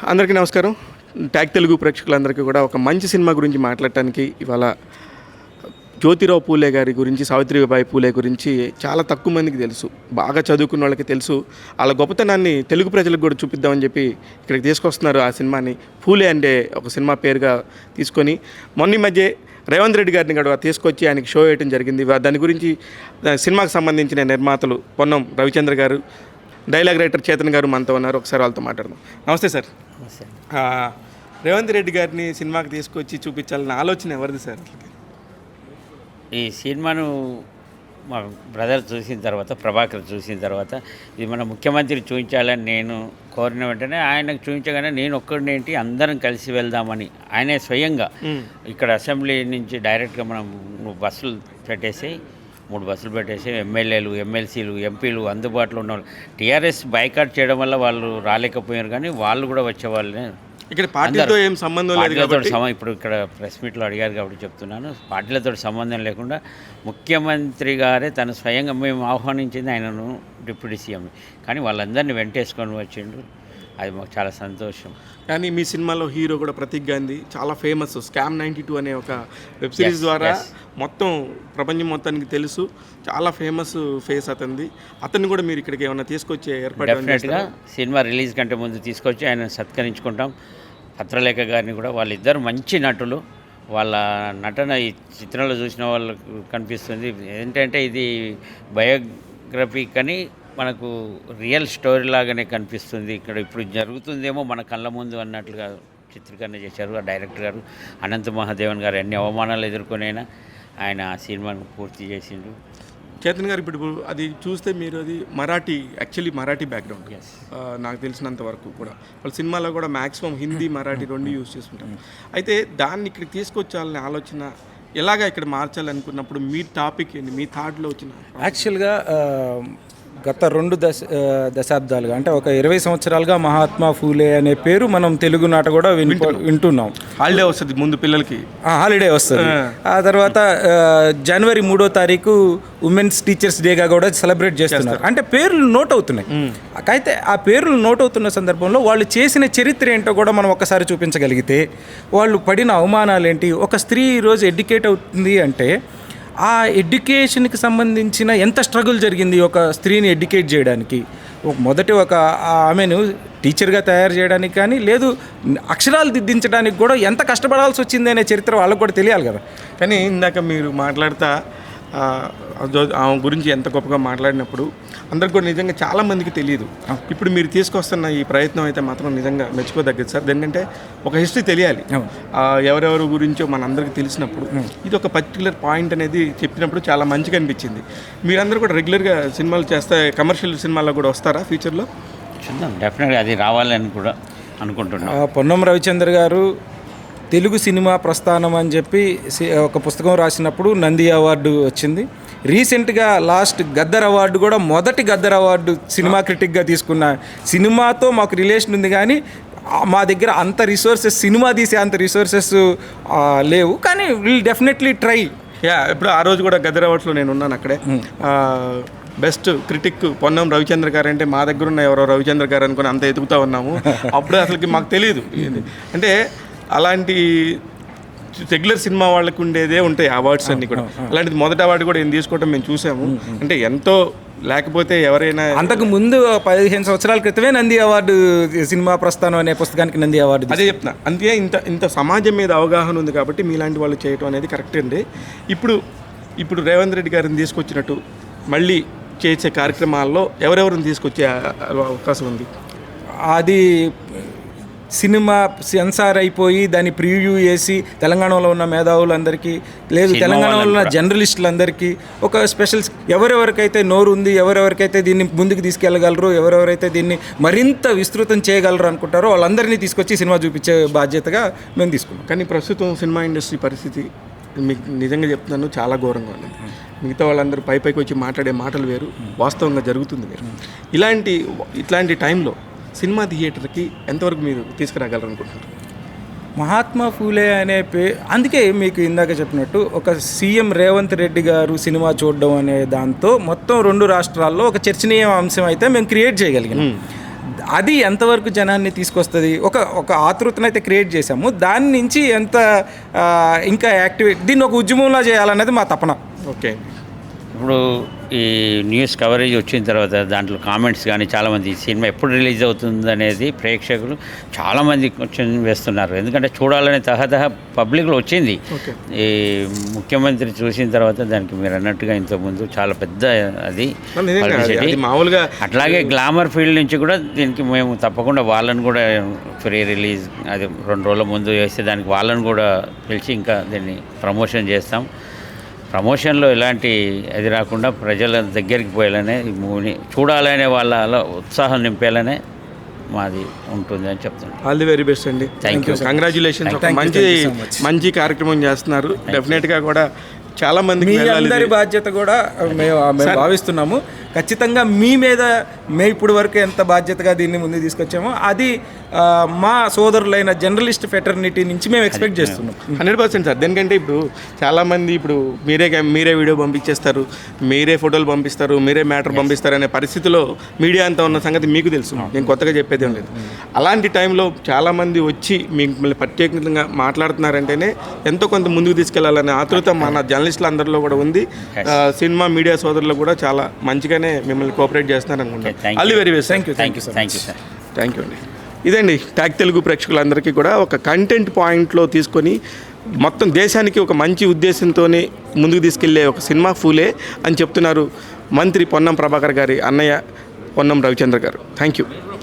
అందరికీ నమస్కారం. ట్యాగ్ తెలుగు ప్రేక్షకులందరికీ కూడా ఒక మంచి సినిమా గురించి మాట్లాడటానికి ఇవాళ జ్యోతిరావు పూలే గారి గురించి, సావిత్రిబాయి పూలే గురించి చాలా తక్కువ మందికి తెలుసు. బాగా చదువుకున్న వాళ్ళకి తెలుసు. వాళ్ళ గొప్పతనాన్ని తెలుగు ప్రజలకు కూడా చూపిద్దామని చెప్పి ఇక్కడికి తీసుకొస్తున్నారు. ఆ సినిమాని పూలే అంటే ఒక సినిమా పేరుగా తీసుకొని మొన్న మధ్య రేవంత్ రెడ్డి గారిని కూడా తీసుకొచ్చి ఆయనకి షో వేయడం జరిగింది. దాని గురించి సినిమాకి సంబంధించిన నిర్మాతలు పొన్నం రవిచంద్ర గారు, డైలాగ్ రైటర్ చేతన్ గారు మనతో ఉన్నారు. ఒకసారి వాళ్ళతో మాట్లాడదాం. నమస్తే సార్. రేవంత్ రెడ్డి గారిని సినిమాకి తీసుకొచ్చి చూపించాలన్న ఆలోచన ఎవరిది సార్? ఈ సినిమాను మా బ్రదర్ చూసిన తర్వాత, ప్రభాకర్ చూసిన తర్వాత, ఇది మన ముఖ్యమంత్రి చూపించాలని నేను కోరిన వెంటనే ఆయనకు చూపించగానే నేను ఒక్కడినేంటి అందరం కలిసి వెళ్దామని ఆయనే స్వయంగా ఇక్కడ అసెంబ్లీ నుంచి డైరెక్ట్గా మనం బస్సులు పెట్టేసి 3 బస్సులు పెట్టేసి ఎమ్మెల్యేలు, ఎమ్మెల్సీలు, ఎంపీలు అందుబాటులో ఉన్నవాళ్ళు. టీఆర్ఎస్ బైకాట్ చేయడం వల్ల వాళ్ళు రాలేకపోయారు, కానీ వాళ్ళు కూడా వచ్చేవాళ్ళే. ఇక్కడ పార్టీలతో ఏం సంబంధం లేదు. ఇప్పుడు ఇక్కడ ప్రెస్ మీట్లో అడిగారు కాబట్టి చెప్తున్నాను. పార్టీలతో సంబంధం లేకుండా ముఖ్యమంత్రి గారే తను స్వయంగా మేము ఆహ్వానించింది ఆయనను, డిప్యూటీ సీఎం, కానీ వాళ్ళందరినీ వెంటేసుకొని వచ్చిండు. అది మాకు చాలా సంతోషం. కానీ మీ సినిమాలో హీరో కూడా ప్రతీక్ గాంధీ చాలా ఫేమస్. స్కామ్ 92 అనే ఒక వెబ్ సిరీస్ ద్వారా మొత్తం ప్రపంచం మొత్తానికి తెలుసు. చాలా ఫేమస్ ఫేస్ అతనిది. అతన్ని కూడా మీరు ఇక్కడికి ఏమైనా తీసుకొచ్చే ఏర్పాటు? డెఫినెట్గా సినిమా రిలీజ్ కంటే ముందు తీసుకొచ్చి ఆయన సత్కరించుకుంటాం. పత్రలేఖ గారిని కూడా, వాళ్ళిద్దరు మంచి నటులు. వాళ్ళ నటన ఈ చిత్రంలో చూసిన వాళ్ళకు కనిపిస్తుంది. ఏంటంటే ఇది బయోగ్రఫీ కానీ మనకు రియల్ స్టోరీ లాగానే కనిపిస్తుంది. ఇక్కడ ఇప్పుడు జరుగుతుందేమో మన కళ్ళ ముందు అన్నట్లుగా చిత్రీకరణ చేశారు ఆ డైరెక్టర్ గారు. అనంత మహాదేవన్ గారు ఎన్ని అవమానాలు ఎదుర్కొనైనా ఆయన ఆ సినిమాను పూర్తి చేసిండు. చేతన్ గారు, ఇప్పుడు అది చూస్తే మీరు అది మరాఠీ, యాక్చువల్లీ మరాఠీ బ్యాక్గ్రౌండ్ నాకు తెలిసినంత వరకు కూడా. వాళ్ళ సినిమాలో కూడా మ్యాక్సిమం హిందీ, మరాఠీ 2 యూజ్ చేసుకుంటారు. అయితే దాన్ని ఇక్కడ తీసుకొచ్చాలనే ఆలోచన ఎలాగా ఇక్కడ మార్చాలనుకున్నప్పుడు మీ టాపిక్ ఏంటి, మీ థాట్లో వచ్చిన? యాక్చువల్గా గత 2 దశాబ్దాలుగా, అంటే ఒక 20 సంవత్సరాలుగా మహాత్మా ఫూలే అనే పేరు మనం తెలుగు నాట కూడా వింటున్నాం. హాలిడే వస్తుంది ముందు పిల్లలకి, హాలిడే వస్తుంది. ఆ తర్వాత జనవరి 3వ తారీఖు ఉమెన్స్ టీచర్స్ డేగా కూడా సెలబ్రేట్ చేస్తున్నారు. అంటే పేర్లు నోట్ అవుతున్నాయి. అయితే ఆ పేర్లు నోట్ అవుతున్న సందర్భంలో వాళ్ళు చేసిన చరిత్ర ఏంటో కూడా మనం ఒక్కసారి చూపించగలిగితే, వాళ్ళు పడిన అవమానాలు ఏంటి, ఒక స్త్రీ ఈరోజు ఎడ్యుకేట్ అవుతుంది అంటే ఆ ఎడ్యుకేషన్కి సంబంధించిన ఎంత స్ట్రగుల్ జరిగింది ఒక స్త్రీని ఎడ్యుకేట్ చేయడానికి. మొదటి ఒక ఆమెను టీచర్గా తయారు చేయడానికి కానీ, లేదు అక్షరాలు దిద్దించడానికి కూడా ఎంత కష్టపడాల్సి వచ్చింది అనే చరిత్ర వాళ్ళకు కూడా తెలియాలి కదా. కానీ ఇందాక మీరు మాట్లాడుతా ఆమె గురించి ఎంత గొప్పగా మాట్లాడినప్పుడు అందరికి కూడా నిజంగా చాలామందికి తెలియదు. ఇప్పుడు మీరు తీసుకొస్తున్న ఈ ప్రయత్నం అయితే మాత్రం నిజంగా మెచ్చుకోదగ్గది సార్. ఎందుకంటే ఒక హిస్టరీ తెలియాలి, ఎవరెవరి గురించో మనందరికీ తెలిసినప్పుడు ఇది ఒక పర్టికులర్ పాయింట్ అనేది చెప్పినప్పుడు చాలా మంచిగా అనిపించింది. మీరందరూ కూడా రెగ్యులర్గా సినిమాలు చేస్తే, కమర్షియల్ సినిమాల్లో కూడా వస్తారా ఫ్యూచర్లో? చూద్దాం, డెఫినెట్గా అది రావాలని కూడా అనుకుంటున్నాం. పొన్నం రవిచంద్ర గారు తెలుగు సినిమా ప్రస్థానం అని చెప్పి ఒక పుస్తకం రాసినప్పుడు నంది అవార్డు వచ్చింది. రీసెంట్గా లాస్ట్ గద్దర్ అవార్డు కూడా, మొదటి గద్దర్ అవార్డు సినిమా క్రిటిక్గా తీసుకున్న. సినిమాతో మాకు రిలేషన్ ఉంది కానీ మా దగ్గర అంత రిసోర్సెస్, సినిమా తీసే అంత రిసోర్సెస్ లేవు, కానీ విల్ డెఫినెట్లీ ట్రై. ఇప్పుడు ఆ రోజు కూడా గద్దర్ అవార్డ్స్లో నేను ఉన్నాను. అక్కడే బెస్ట్ క్రిటిక్ పొన్నం రవిచంద్ర గారు అంటే మా దగ్గర ఉన్న ఎవరో రవిచంద్ర గారు అనుకుని అంత ఎదుగుతూ ఉన్నాము. అప్పుడే అసలుకి మాకు తెలియదు. అంటే అలాంటి రెగ్యులర్ సినిమా వాళ్ళకు ఉండేదే ఉంటాయి అవార్డ్స్ అన్నీ కూడా. అలాంటిది మొదటి అవార్డు కూడా ఏం తీసుకోవడం మేము చూసాము. అంటే ఎంతో లేకపోతే ఎవరైనా అంతకు ముందు 15 సంవత్సరాల క్రితమే నంది అవార్డు, సినిమా ప్రస్థానం అనే పుస్తకానికి నంది అవార్డు. అదే చెప్తున్నా. అంతే, ఇంత సమాజం మీద అవగాహన ఉంది కాబట్టి మీలాంటి వాళ్ళు చేయటం అనేది కరెక్ట్ అండి. ఇప్పుడు రేవంత్ రెడ్డి గారిని తీసుకొచ్చినట్టు మళ్ళీ చేసే కార్యక్రమాల్లో ఎవరెవరిని తీసుకొచ్చే అవకాశం ఉంది? అది సినిమా సెన్సార్ అయిపోయి దాన్ని ప్రివ్యూ చేసి తెలంగాణలో ఉన్న మేధావులందరికీ, లేదు తెలంగాణలో ఉన్న జర్నలిస్టులందరికీ ఒక స్పెషల్, ఎవరెవరికైతే నోరు ఉంది, ఎవరెవరికైతే దీన్ని ముందుకు తీసుకెళ్ళగలరు, ఎవరెవరైతే దీన్ని మరింత విస్తృతం చేయగలరు అనుకుంటారో వాళ్ళందరినీ తీసుకొచ్చి సినిమా చూపించే బాధ్యతగా మేము తీసుకున్నాం. కానీ ప్రస్తుతం సినిమా ఇండస్ట్రీ పరిస్థితి మీకు నిజంగా చెప్తున్నాను చాలా ఘోరంగా ఉంది. మిగతా వాళ్ళందరూ పైకి వచ్చి మాట్లాడే మాటలు వేరు, వాస్తవంగా జరుగుతుంది వేరు. ఇట్లాంటి టైంలో సినిమా థియేటర్కి ఎంతవరకు మీరు తీసుకురాగలరు అనుకుంటున్నారు? మహాత్మా ఫూలే అనే అందుకే మీకు ఇందాక చెప్పినట్టు ఒక సీఎం రేవంత్ రెడ్డి గారు సినిమా చూడడం అనే దాంతో మొత్తం 2 రాష్ట్రాల్లో ఒక చర్చనీయ అంశం అయితే మేము క్రియేట్ చేయగలిగాం. అది ఎంతవరకు జనాన్ని తీసుకొస్తుంది, ఒక ఆతృతను అయితే క్రియేట్ చేశాము, దాని నుంచి ఎంత ఇంకా దీన్ని ఒక ఉద్యమంలా చేయాలనేది మా తపన. ఓకే. ఇప్పుడు ఈ న్యూస్ కవరేజ్ వచ్చిన తర్వాత దాంట్లో కామెంట్స్ కానీ చాలామంది ఈ సినిమా ఎప్పుడు రిలీజ్ అవుతుంది అనేది ప్రేక్షకులు చాలామంది క్వశ్చన్ వేస్తున్నారు. ఎందుకంటే చూడాలనే తహతహ పబ్లిక్లో వచ్చింది. ఈ ముఖ్యమంత్రి చూసిన తర్వాత దానికి మీరు అన్నట్టుగా ఇంతకుముందు చాలా పెద్ద అది మామూలుగా అట్లాగే గ్లామర్ ఫీల్డ్ నుంచి కూడా దీనికి మేము తప్పకుండా వాళ్ళని కూడా ప్రీ రిలీజ్ అది 2 రోజుల ముందు వేస్తే దానికి వాళ్ళని కూడా పిలిచి ఇంకా దీన్ని ప్రమోషన్ చేస్తాం. ప్రమోషన్లో ఎలాంటి అది రాకుండా ప్రజల దగ్గరికి పోయేలానే ఈ మూవీని చూడాలనే వాళ్ళ ఉత్సాహం నింపేలానే మాది ఉంటుంది అని చెప్తున్నాను. ఆల్ ది వెరీ బెస్ట్ అండి. Thank you. కంగ్రాచులేషన్స్. మంచి కార్యక్రమం చేస్తున్నారు. డెఫినెట్గా కూడా చాలా మంది మీ అందరి బాధ్యత కూడా మేము భావిస్తున్నాము. ఖచ్చితంగా మీ మీద ఇప్పుడు వరకు ఎంత బాధ్యతగా దీన్ని ముందు తీసుకొచ్చామో అది మా సోదరులైన జర్నలిస్ట్ ఫెటర్నిటీ నుంచి మేము ఎక్స్పెక్ట్ చేస్తున్నాం. 100% సార్. దేనికంటే ఇప్పుడు చాలామంది ఇప్పుడు మీరే వీడియో పంపించేస్తారు, మీరే ఫోటోలు పంపిస్తారు, మీరే మ్యాటర్ పంపిస్తారు అనే పరిస్థితిలో మీడియా అంతా ఉన్న సంగతి మీకు తెలుసు. నేను కొత్తగా చెప్పేది ఏం లేదు. అలాంటి టైంలో చాలామంది వచ్చి మిమ్మల్ని ప్రత్యేకంగా మాట్లాడుతున్నారంటేనే ఎంతో కొంత ముందుకు తీసుకెళ్లాలనే ఆతృత మన జర్నలిస్టులు అందరిలో కూడా ఉంది. సినిమా మీడియా సోదరులు కూడా చాలా మంచిగానే మిమ్మల్ని కోఆపరేట్ చేస్తున్నారు అనుకుంటున్నాను. All the very best. Thank you sir. Thank you అండి. ఇదండి టాక్ తెలుగు ప్రేక్షకులందరికీ కూడా ఒక కంటెంట్ పాయింట్లో తీసుకొని మొత్తం దేశానికి ఒక మంచి ఉద్దేశంతోనే ముందుకు తీసుకెళ్లే ఒక సినిమా ఫూలే అని చెప్తున్నారు మంత్రి పొన్నం ప్రభాకర్ గారి అన్నయ్య పొన్నం రవిచంద్ర గారు. Thank you.